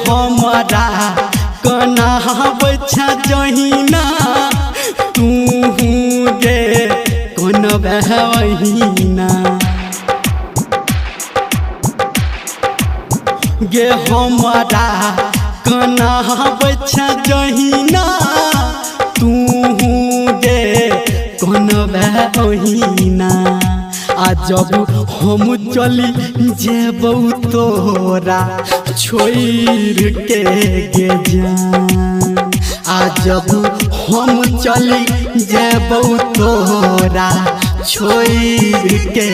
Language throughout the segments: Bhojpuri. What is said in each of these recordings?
हमारा कना बच्चा जहीना तू गे कौन बहना गे हमारा कना बच्चा जहीना तू गे कौन बहना आ जब हम चली जेबौ तोरा छोड़ के गे जान आ जब हम चली जेबौ तोरा छोड़ के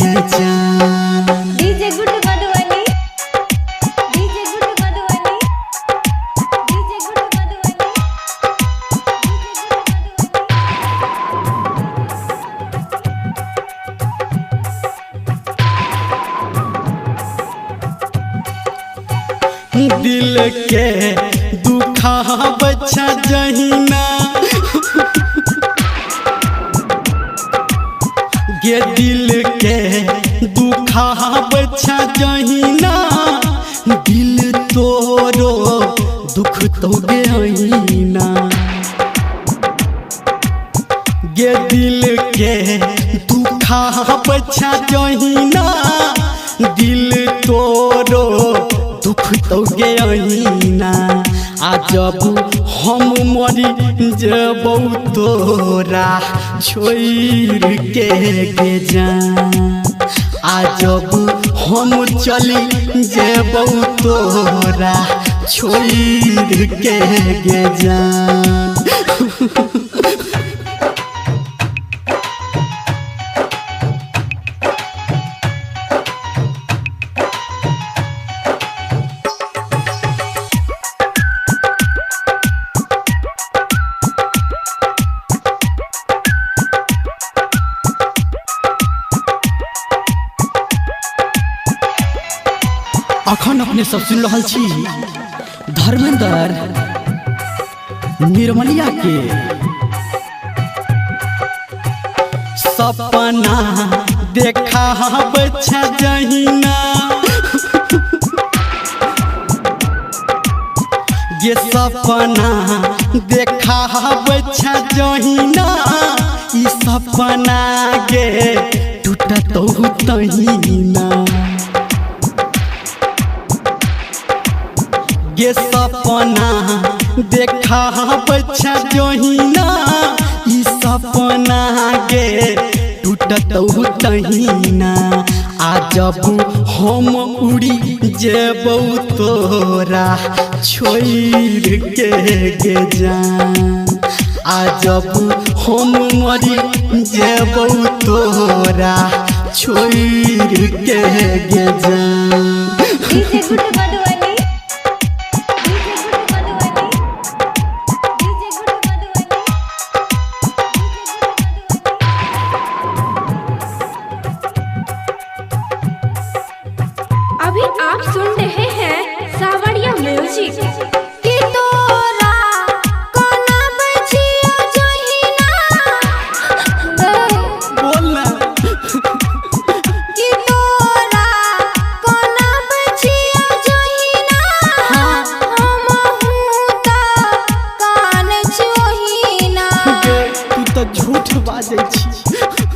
गे जान। DJ good Madhubani DJ good Madhubani DJ good Madhubani दिल के दुखा बच्चा जहीना गे दिल के दुखा बच्चा जहीना दिल तोरो दुख तो गहीना गे दिल के दुखा बच्चा जहीना दिल तोरो दुख तो गहीना आ जब हम मरी जेबौ तोरा छोड़ के गे जान आ जब हम चली जेबौ तोरा छोड़ के गे जान। अखन अपने सब सुन रहा छी धर्मेंद्र निर्मलिया के सपना देखा बच्चा जहीना ये सपना देखा बच्चा जहीना ई सपना गे टूटत तहीना ये सपना देखा बच्चा जहीना ई सपना गे टूटत तहीना आ जब हम उड़ी जेबौ तोरा छोड़ के गे जान आ जब हम मरी जेबौ तोरा छोड़ के गे जान। DJ good Madhubani DJ good Madhubani अभी आप सुन रहे हैं सावरिया म्यूजिक। कि तोरा कोना बचिया जहीना बोलना कि तोरा कोना बचिया जहीना हम हुता कान जोहीना तू तो झूठ बाजै छी।